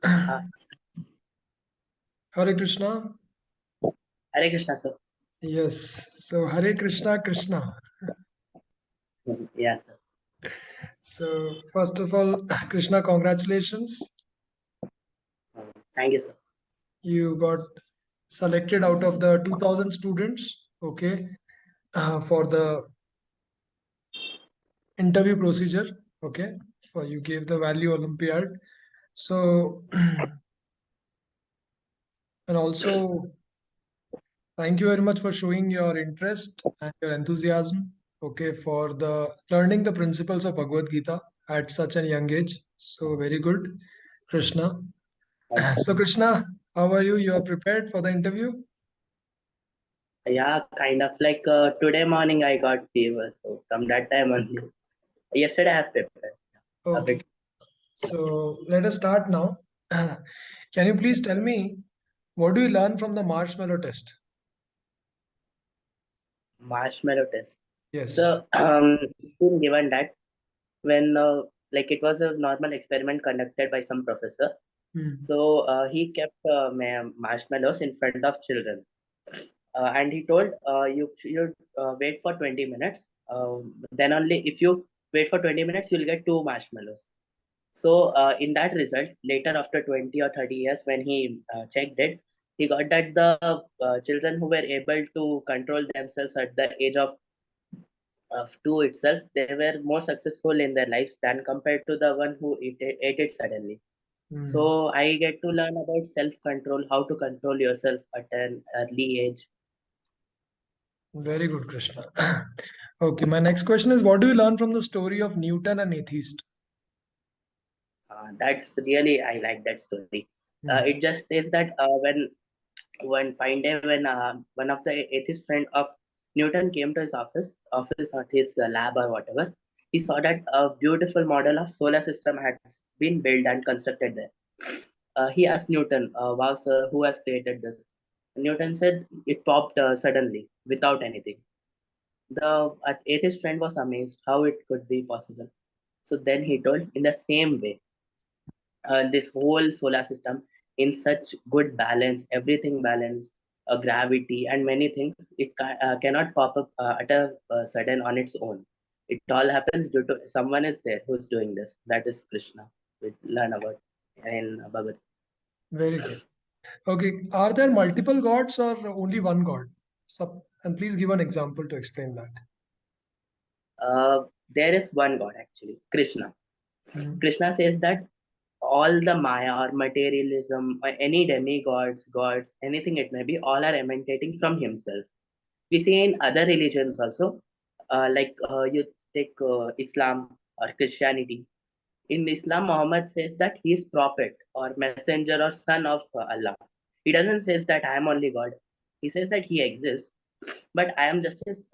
Uh, Hare Krishna. Hare Krishna, sir. Yes. So Hare Krishna, Krishna. Yeah, sir. So first of all, Krishna, congratulations. Thank you, sir. You got selected out of the 2000 students. Okay. For the interview procedure. Okay. For you gave the value Olympiad. So and also thank you very much for showing your interest and your enthusiasm, okay, for the learning the principles of Bhagavad Gita at such a young age. So very good, Krishna. Thank So you. Krishna, how are you? You are prepared for the interview? Yeah, kind of like today morning I got fever, so from that time only. Yesterday I have prepared a Okay. bit. So let us start now. Can you please tell me what do you learn from the marshmallow test? Marshmallow test. Yes. So it's been given that when like it was a normal experiment conducted by some professor. Hmm. So he kept marshmallows in front of children, and he told you should wait for 20 minutes. Then only if you wait for 20 minutes, you'll get two marshmallows. So in that result, later after 20 or 30 years, when he checked it, he got that the children who were able to control themselves at the age of two itself, they were more successful in their lives than compared to the one who ate it suddenly. Hmm. So I get to learn about self-control, how to control yourself at an early age. Very good, Krishna. Okay, my next question is what do you learn from the story of Newton and atheist? That's really I like that story. Hmm. It just says that when one fine day when one of the atheist friend of Newton came to his office not his lab or whatever, he saw that a beautiful model of solar system had been built and constructed there. He asked Newton, "Wow, sir, who has created this?" Newton said, "It popped suddenly without anything." The atheist friend was amazed how it could be possible. So then he told, in the same way, this whole solar system in such good balance, everything balanced, gravity and many things, it cannot pop up at a sudden on its own. It all happens due to someone is there who's doing this. That is Krishna. We learn about in Bhagavad. Very good. Okay, are there multiple gods or only one god? And please give an example to explain that. There is one God actually, Krishna. Hmm. Krishna says that all the Maya or materialism or any demigods, gods, anything it may be, all are emanating from himself. We see in other religions also, you take Islam or Christianity. In Islam, Muhammad says that he is prophet or messenger or son of Allah. He doesn't say that I am only God. He says that he exists, but I am just his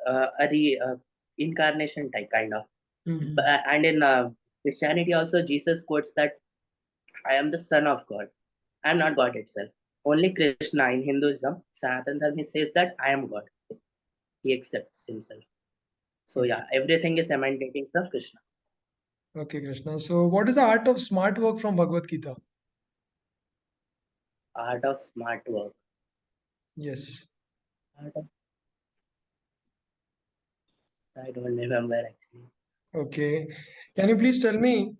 incarnation type kind of. Hmm. And in Christianity also, Jesus quotes that I am the son of God. I am not God itself. Only Krishna in Hinduism, Sanatan Dharma says that I am God. He accepts himself. So Okay. yeah, everything is emanating from Krishna. Okay, Krishna. So, what is the art of smart work from Bhagavad Gita? Art of smart work. Yes. Art of, I don't remember actually. Okay. Can you please tell me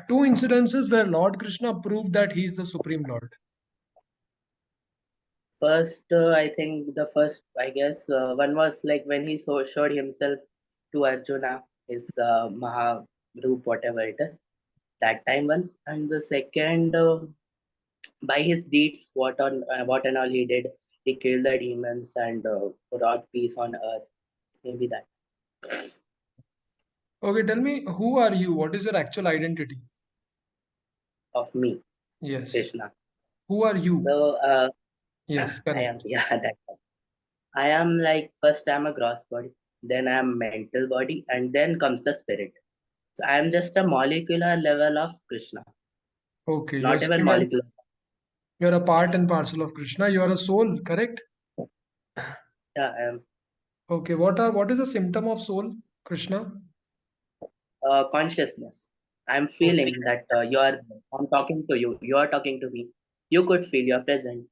two incidences where Lord Krishna proved that he is the Supreme Lord? First, I think the first, I guess, one was like when he showed himself to Arjuna, his Maha Roop, whatever it is, that time once. And the second, by his deeds, what and all he did, he killed the demons and brought peace on earth. Maybe that Okay, tell me who are you? What is your actual identity? of me, Yes. Krishna. Who are you? So Yes, I am, correct. yeah, that. I am like first I'm a gross body, then I'm mental body, and then comes the spirit. So I am just a molecular level of Krishna, Okay, you're not even saying that molecular. you're a part and parcel of Krishna. You are a soul, correct? Yeah, I am Okay, what is a symptom of soul, Krishna? consciousness. I'm Okay. feeling that I'm talking to you, you are talking to me. You could feel you're present.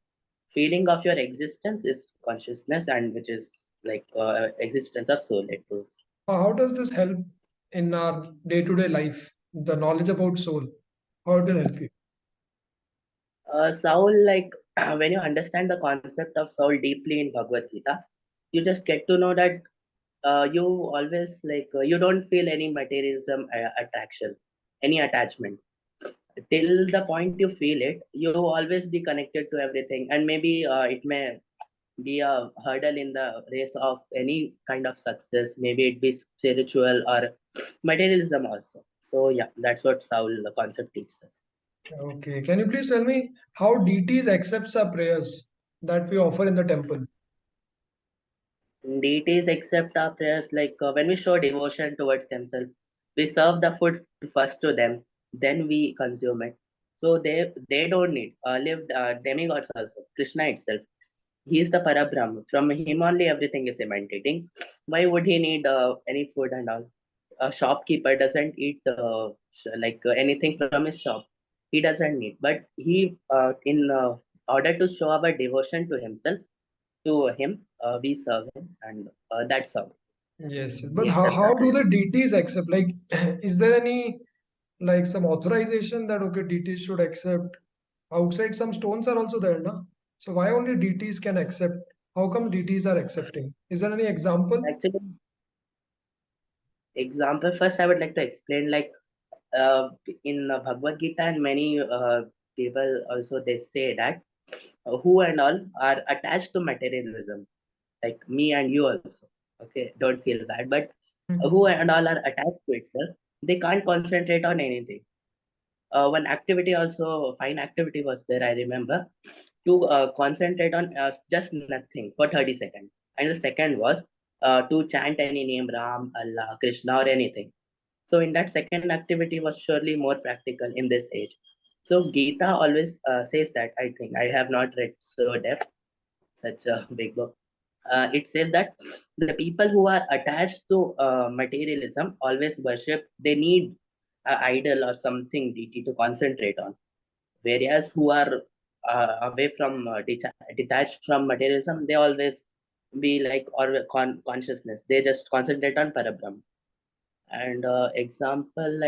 Feeling of your existence is consciousness, and which is like existence of soul. It goes. How does this help in our day-to-day life? The knowledge about soul, how it will help you? Soul, like when you understand the concept of soul deeply in Bhagavad Gita, you just get to know that you always you don't feel any materialism attraction, any attachment. Till the point you feel it, you always be connected to everything, and maybe it may be a hurdle in the race of any kind of success. Maybe it be spiritual or materialism also. So yeah, that's what Soul the concept teaches us. Okay. Can you please tell me how deities accepts our prayers that we offer in the temple? Deities accept our prayers when we show devotion towards themselves. We serve the food first to them, then we consume it. So they don't need live demigods also. Krishna itself, he is the Parabrahma. From him only everything is emanating. Why would he need any food and all? A shopkeeper doesn't eat anything from his shop. He doesn't need, but he in order to show our devotion to himself, to him, we serve him, and that's how Yes, he but accepts our how do prayer. the deities accept? Like, is there any like some authorization that okay, deities should accept? Outside, some stones are also there, na? So why only deities can accept? How come deities are accepting? Is there any example? Actually, example first, I would like to explain uh, in Bhagavad Gita and many people also they say that who and all are attached to materialism, like me and you also. Okay, don't feel bad, but who Mhm. and all are attached to itself, they can't concentrate on anything. One activity also, fine activity was there, I remember, to concentrate on just nothing for 30 seconds. And the second was to chant any name, Ram, Allah, Krishna, or anything. So in that second activity was surely more practical in this age. So Gita always says that, I think I have not read so depth, such a big book. It says that the people who are attached to materialism always worship, they need an idol or something deity to concentrate on. Whereas who are away from detached from materialism, they always be like or consciousness. They just concentrate on Parabrahm. And example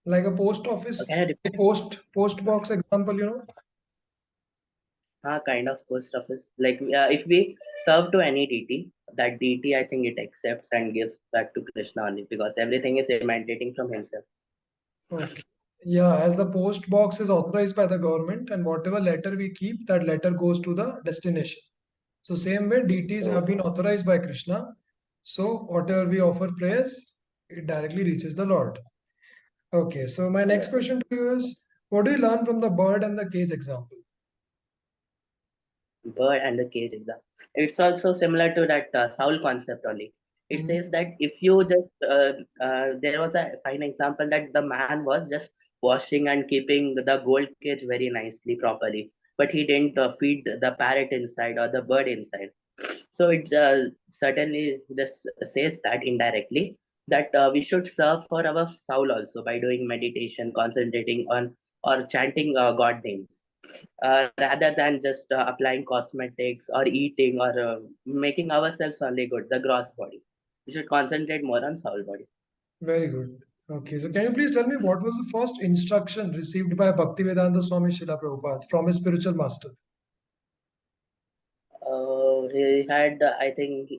Like a post office, can I repeat? post box example, you know? Kind of post office. If we serve to any deity, that deity I think it accepts and gives back to Krishna only because everything is emanating from himself. Okay. Yeah, as the post box is authorized by the government, and whatever letter we keep, that letter goes to the destination. So same way, deities have So been authorized by Krishna. So whatever we offer prayers, it directly reaches the Lord. Okay, so my next yes. question to you is, what do you learn from the bird and the cage example? Bird and the cage exam. It's also similar to that Saul concept only. It Mhm. says that if you just there was a fine example that the man was just washing and keeping the gold cage very nicely properly, but he didn't feed the parrot inside or the bird inside. So it certainly just says that indirectly that we should serve for our soul also by doing meditation, concentrating on or chanting God names rather than just applying cosmetics or eating or making ourselves only good, the gross body. We should concentrate more on soul body. Very good. Okay, so can you please tell me what was the first instruction received by Bhaktivedanta Swami Srila Prabhupada from his spiritual master? He had, I think,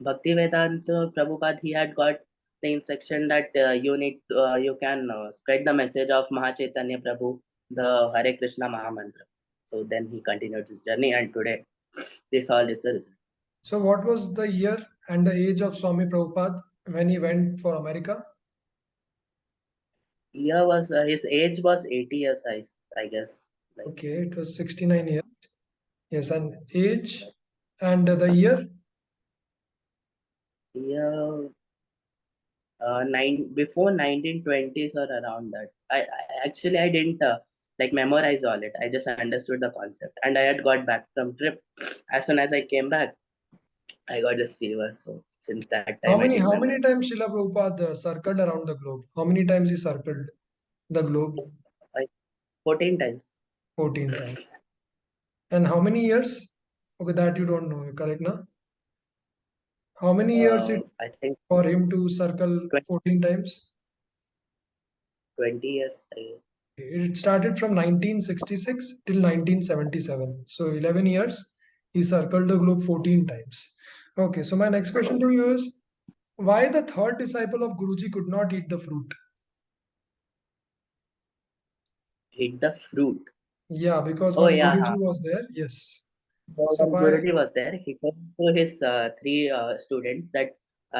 Bhaktivedanta Prabhupada, he had got the instruction that you can spread the message of Mahachaitanya Prabhu, the Hare Krishna Mahamantra. So then he continued his journey, and today this all is the result. So what was the year and the age of Swami Prabhupada when he went for America? Year was his age was 80 years, I guess. Like Okay, it was 69 years. Yes, and age and the year? year nine before 1920s or around that. I didn't memorize all it. I just understood the concept, and I had got back from trip. As soon as I came back, I got this fever. So Since that time, I didn't How many remember. times Srila Prabhupada circled around the globe? How many times he circled the globe? I 14 times. 14 times. And how many years? Okay, that you don't know, correct now? How many years it I think for him to circle 20, 14 times? 20 years. I guess. It started from 1966 till 1977. So 11 years, he circled the globe 14 times. Okay, so my next question to you is, why the third disciple of Guruji could not eat the fruit? Eat the fruit. Yeah, because Oh one yeah, Guruji huh. was there. Yes. So So when by Guruji was there, he told to his three students that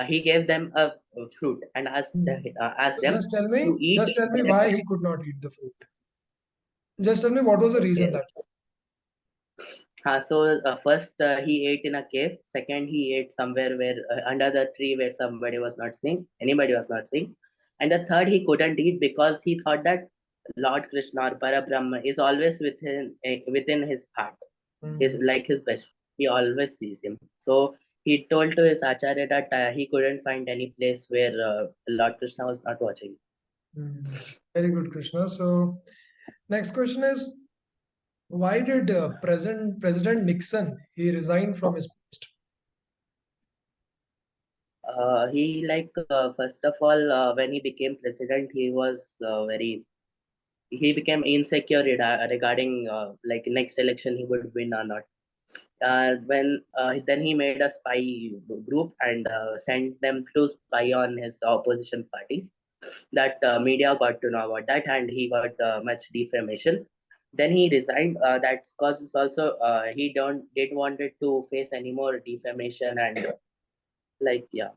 he gave them a fruit and asked so them to eat just tell me thereafter. why he could not eat the fruit. Just tell me what was the reason Okay. that. So first he ate in a cave. Second he ate somewhere where under the tree where somebody was not seeing, anybody was not seeing. And the third he couldn't eat because he thought that Lord Krishna or Parabrahma is always within his heart. Is Hmm, like his best. He always sees him. So he told to his acharya that he couldn't find any place where Lord Krishna was not watching. hmm. Very good, Krishna. So next question is, why did present President Nixon he resigned from his post? He like first of all when he became president, he was very he became insecure regarding like next election he would win or not. When then he made a spy group and sent them to spy on his opposition parties. That media got to know about that, and he got much defamation. Then he resigned. That causes also he don't didn't wanted to face any more defamation and like yeah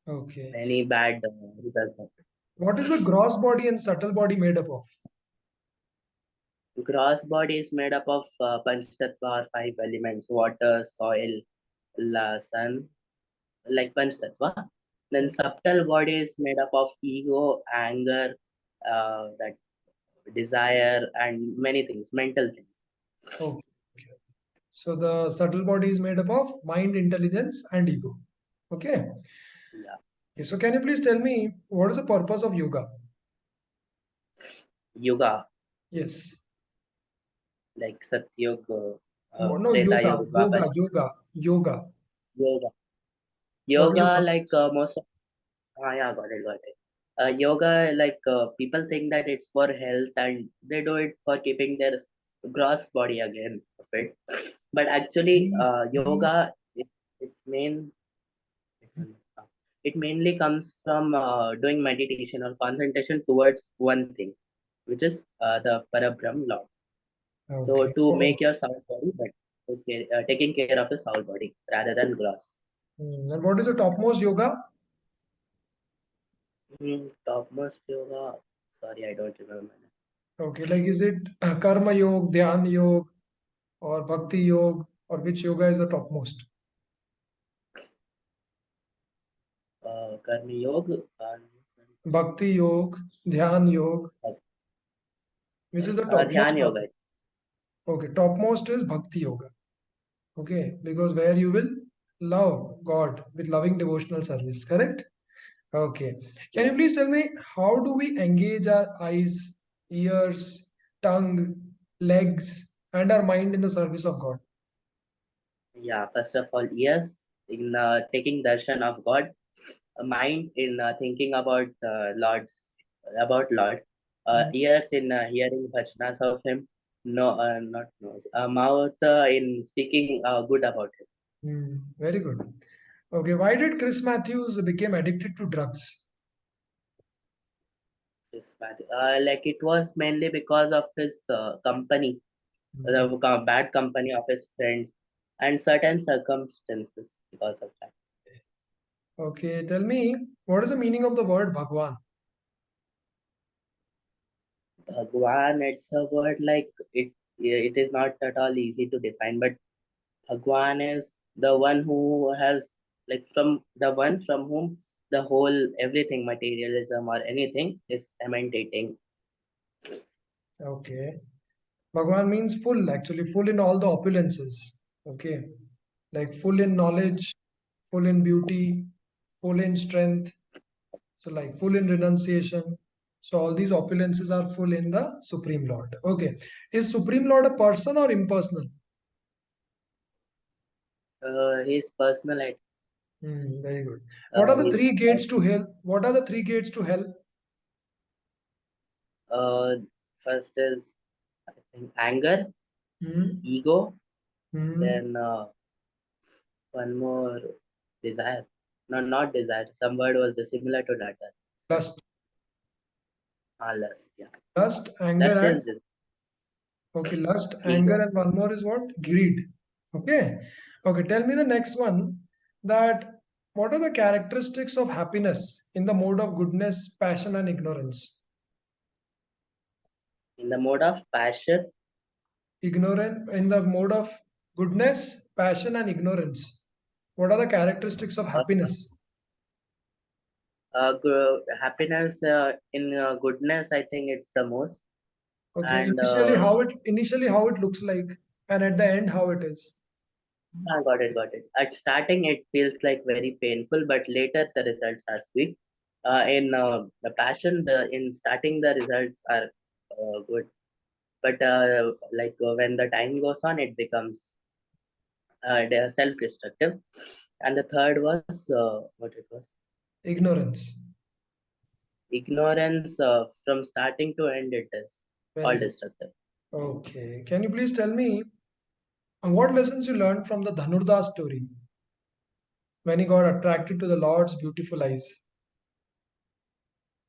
Okay. any bad results. What is the gross body and subtle body made up of? Gross body is made up of Panchtattva or five elements: water, soil, sun, like Panchtattva. Then subtle body is made up of ego, anger, that desire, and many things, mental things. Okay. Okay. So the subtle body is made up of mind, intelligence, and ego. Okay. Yeah. Okay, so can you please tell me what is the purpose of yoga? Yoga, Yes. like Satyog, No, Treta yoga, Yoga, Dwapar yoga. Yoga. What is the Yoga, like purpose? most of, yeah, got it. Yoga, like people think that it's for health and they do it for keeping their gross body again fit. But actually, yoga, its main, it mainly comes from doing meditation or concentration towards one thing, which is the Parabrahm Lord. So Okay. to Oh. make your soul body, but okay, taking care of your soul body rather than gross. And what is the topmost yoga? Topmost yoga. Sorry, I don't remember. Okay, like is it karma yoga, dhyan yoga, or bhakti yoga, or which yoga is the topmost? Karmi yoga. Bhakti yoga, dhyan yoga, which is the Dhyan topmost one? yoga. Okay, topmost is bhakti yoga. Okay, because where you will love God with loving devotional service, correct? Okay. Can you Yeah. please tell me how do we engage our eyes, ears, tongue, legs, and our mind in the service of God? Yeah. First of all, yes, in taking darshan of God, mind in thinking about Lord, Mm, ears in hearing bhajanas of Him, no, not nose, mouth in speaking good about Him. very good. Okay, why did Chris Matthews become addicted to drugs? His like it was mainly because of his company, Mm, the bad company of his friends, and certain circumstances because of that. Okay, tell me what is the meaning of the word Bhagwan? Bhagwan, it's a word like it. It is not at all easy to define, but Bhagwan is the one who has like from the one from whom the whole everything materialism or anything is emanating. Okay, Bhagwan means full, actually, full in all the opulences. Okay, like full in knowledge, full in beauty, full in strength, so like full in renunciation. So all these opulences are full in the Supreme Lord. Okay. Is Supreme Lord a person or impersonal? His personal, Very good. What are the he's three gates to hell? What are the three gates to hell? uh, first is I think anger, Hmm. ego, Hmm. then one more desire. No, not desire. Some word was the similar to that. Sorry. Lust. Lust. Yeah. Lust, anger, Lust and is okay, lust, anger, ego. and one more is what? Greed. Okay. Okay, tell me the next one that what are the characteristics of happiness in the mode of goodness, passion, and ignorance? In the mode of passion, Ignorant in the mode of goodness, passion, and ignorance. What are the characteristics of happiness? happiness in goodness, I think it's the most. Okay, And initially how it looks like, and at the end how it is. I got it, got it. At starting, it feels like very painful, but later the results are sweet. In the passion, the in starting the results are good, but when the time goes on, it becomes they are self-destructive. And the third was what it was Ignorance. ignorance. From starting to end, it is Very all good. destructive. Okay. Can you please tell me what lessons you learned from the Dhanurdas story when he got attracted to the Lord's beautiful eyes?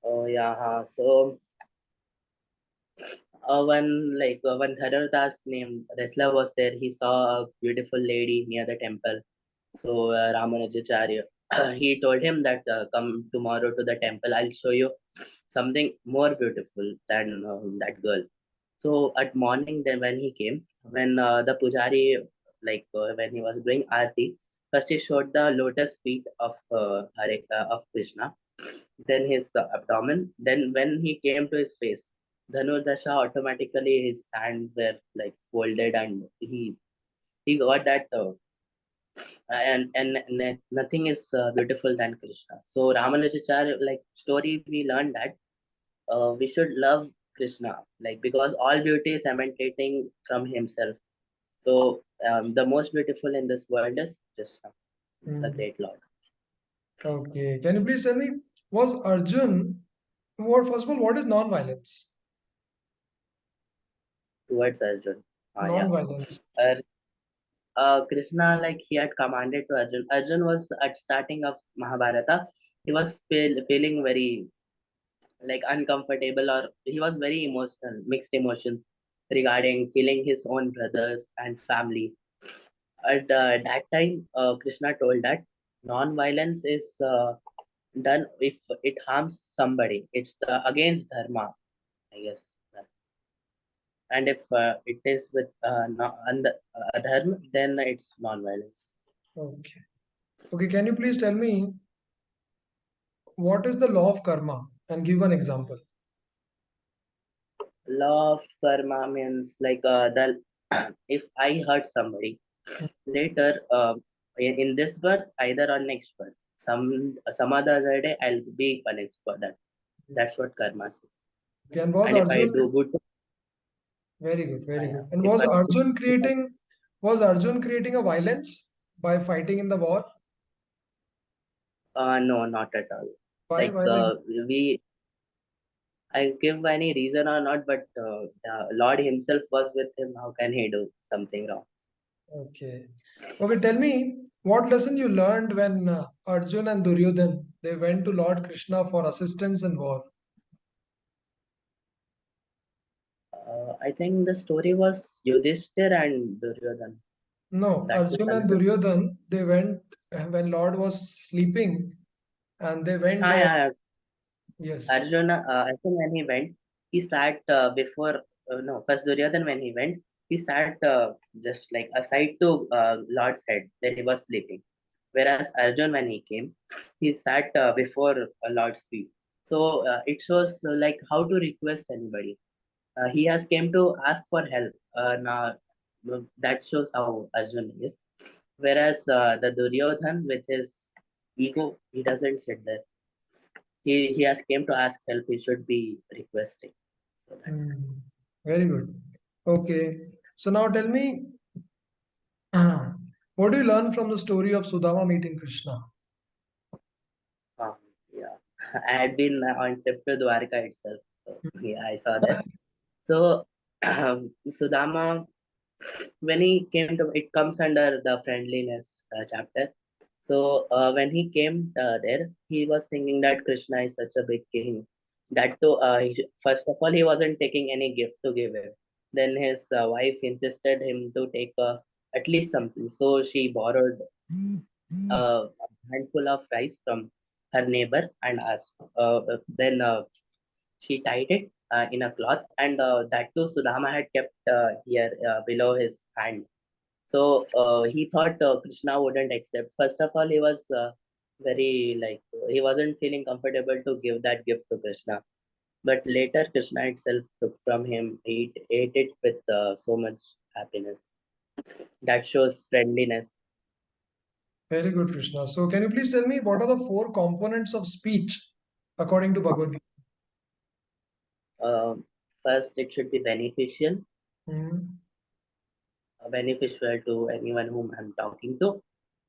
Oh yeah, so when Dhanurdas named wrestler was there, he saw a beautiful lady near the temple. So Ramanujacharya, he told him that come tomorrow to the temple. I'll show you something more beautiful than that girl. So at morning, then when he came, when the pujari, when he was doing aarti, first he showed the lotus feet of of Krishna, then his abdomen. Then when he came to his face, Dhanurdasha automatically his hands were like folded, and he got that and nothing is beautiful than Krishna. So Ramanujacharya like story we learned that we should love Krishna like because all beauty is emanating from himself. So the most beautiful in this world is Krishna, the Hmm. great Lord. Okay. Can you please tell me, was Arjun, what, first of all, what is non-violence? Towards Arjun. Yeah. Non-violence. Uh, Krishna, like he had commanded to Arjun. Arjun was at starting of Mahabharata. He was feeling very like uncomfortable, or he was very emotional, mixed emotions regarding killing his own brothers and family. At that time, Krishna told that non-violence is done if it harms somebody. It's against dharma, I guess. And if it is with adharma, then it's non-violence. Okay. Okay. Can you please tell me what is the law of karma and give an example? Law of karma means like the if I hurt somebody later in this birth, either on next birth, some other day I'll be punished for that. That's what karma says. Okay. And was And if I Arjun do good, very good, very yeah. good. And was Arjun creating a violence by fighting in the war? No, not at all. Why? Like Why like we, I give any reason or not, but the Lord Himself was with him. How can he do something wrong? okay. Okay, tell me what lesson you learned when Arjun and Duryodhan they went to Lord Krishna for assistance in war. I think the story was Yudhishthir and Duryodhan. No, That's the Arjun and another story. Duryodhan they went when Lord was sleeping and they went there. Yeah. Yes. Arjuna, I think when he went, he sat before, no, first Duryodhan when he went, he sat just like aside to Lord's head where he was sleeping. Whereas Arjun, when he came, he sat before Lord's feet. So it shows like how to request anybody. He has came to ask for help. Now that shows how Arjun is. Whereas the Duryodhan with his ego, he doesn't sit there. He has came to ask help. He should be requesting. So that's Hmm. Very good. Okay. So now tell me, what do you learn from the story of Sudama meeting Krishna? yeah. I had been on trip to Dwarka itself. So yeah, I saw that. So Sudama, when he came to, it comes under the friendliness chapter. So when he came there, he was thinking that Krishna is such a big king. That too, first of all, he wasn't taking any gift to give him. Then his wife insisted him to take at least something. So she borrowed a handful of rice from her neighbor and asked. Then she tied it in a cloth, and that too Sudama had kept here below his hand. So he thought Krishna wouldn't accept. First of all, he was very like he wasn't feeling comfortable to give that gift to Krishna. But later, Krishna itself took from him, ate it with so much happiness. That shows friendliness. Very good, Krishna. So can you please tell me what are the four components of speech according to Bhagavad Gita? Um First, it should be Hmm. beneficial to anyone whom I'm talking to.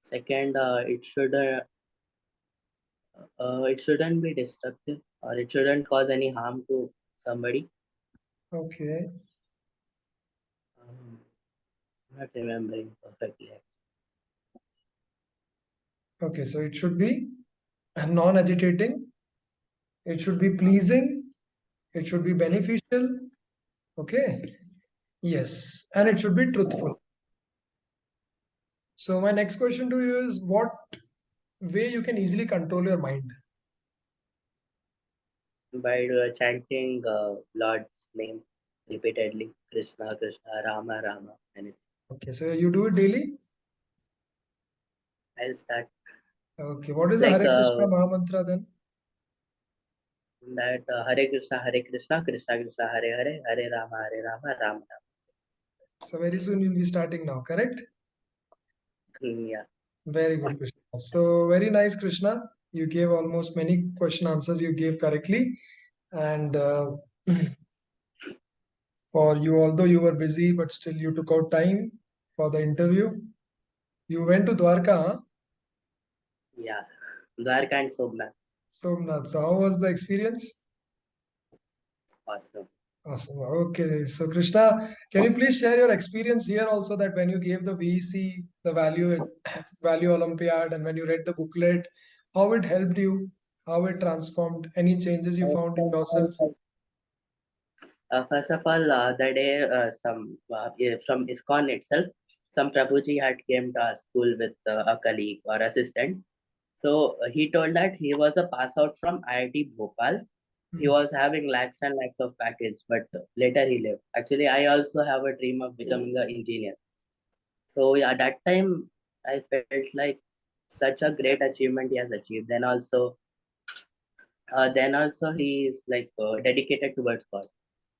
Second, it shouldn't be destructive or it shouldn't cause any harm to somebody. Okay. Um, not remembering perfectly. Okay. So it should be non-agitating. It should be pleasing. It should be beneficial. Okay. Yes. And it should be truthful. So my next question to you is what way you can easily control your mind? By chanting Lord's name repeatedly, Krishna, Krishna, Rama, Rama, anything. Okay. So you do it daily? I'll start Okay. What is the like Hare Krishna Maha Mantra then? that Hare Krishna, Krishna Krishna, Hare Hare, Hare Rama, Hare Rama, Rama Rama. So very soon you'll be starting now, correct? Yeah, Very good, Krishna. So very nice, Krishna. You gave almost many question answers you gave correctly. And for you, although you were busy, but still you took out time for the interview. You went to Dwarka, huh? yeah. Dwarka and Somnath, Somnath. So how was the experience? awesome. Awesome. Okay. So Krishna, can you please share your experience here also that when you gave the VEC, the value Olympiad, and when you read the booklet, how it helped you, how it transformed, any changes you found in yourself? First of all, the day some from ISKCON itself, some Prabhuji had came to our school with a colleague or assistant. So he told that he was a pass out from IIT Bhopal. He Hmm. was having lakhs and lakhs of package, but later he left. Actually, I also have a dream of becoming an engineer. So yeah, that time I felt like such a great achievement he has achieved. Then also he is like dedicated towards God.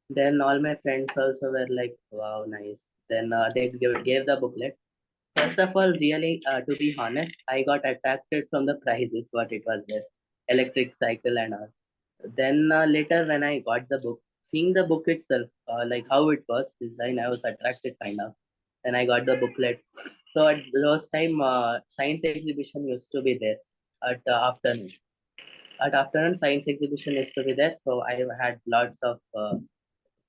Then all my friends also were like, wow, nice. Then they gave the booklet. First of all, really, to be honest, I got attracted from the prizes, what it was there, electric cycle and all. Then later, when I got the book, seeing the book itself, like how it was designed, I was attracted kind of. Then I got the booklet. So at those time, science exhibition used to be there at afternoon. At afternoon, science exhibition used to be there. So I had lots of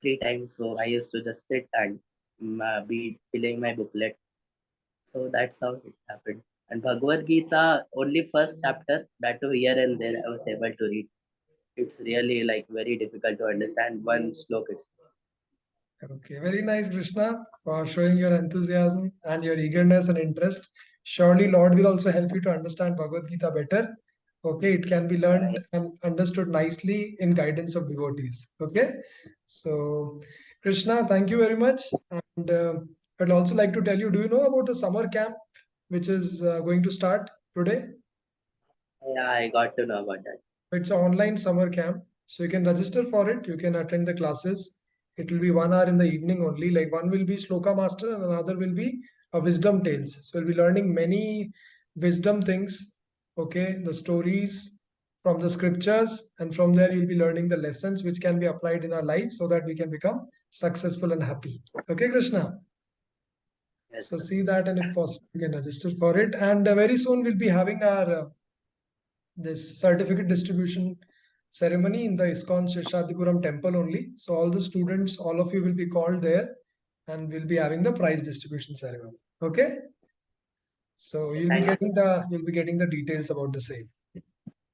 free time. So I used to just sit and be filling my booklet. So that's how it happened. And Bhagavad Gita, only first chapter, that too here and there I was able to read. It's really like very difficult to understand one slok itself. Okay, very nice, Krishna, for showing your enthusiasm and your eagerness and interest. Surely, Lord will also help you to understand Bhagavad Gita better. Okay, it can be learned and understood nicely in guidance of devotees. Okay, so Krishna, thank you very much. And I'd also like to tell you, do you know about the summer camp which is going to start today? Yeah, I got to know about that. It's an online summer camp. So you can register for it. You can attend the classes. It will be 1 hour in the evening only. Like one will be Sloka Master and another will be wisdom tales. So we'll be learning many wisdom things, okay, the stories from the scriptures, and from there you'll be learning the lessons which can be applied in our life so that we can become successful and happy. Okay, Krishna. Yes, So sir. see that, and if possible, you can register for it. And very soon we'll be having our this certificate distribution ceremony in the ISKCON Sheshadipuram temple only. So all the students, all of you will be called there, and we'll be having the prize distribution ceremony. Okay. So Thank you, sir. you'll be getting the details about the same.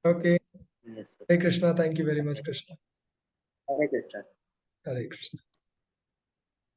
Okay. Yes, sir. Hey Krishna, thank you very much, Krishna. Hare Krishna. Hare Krishna.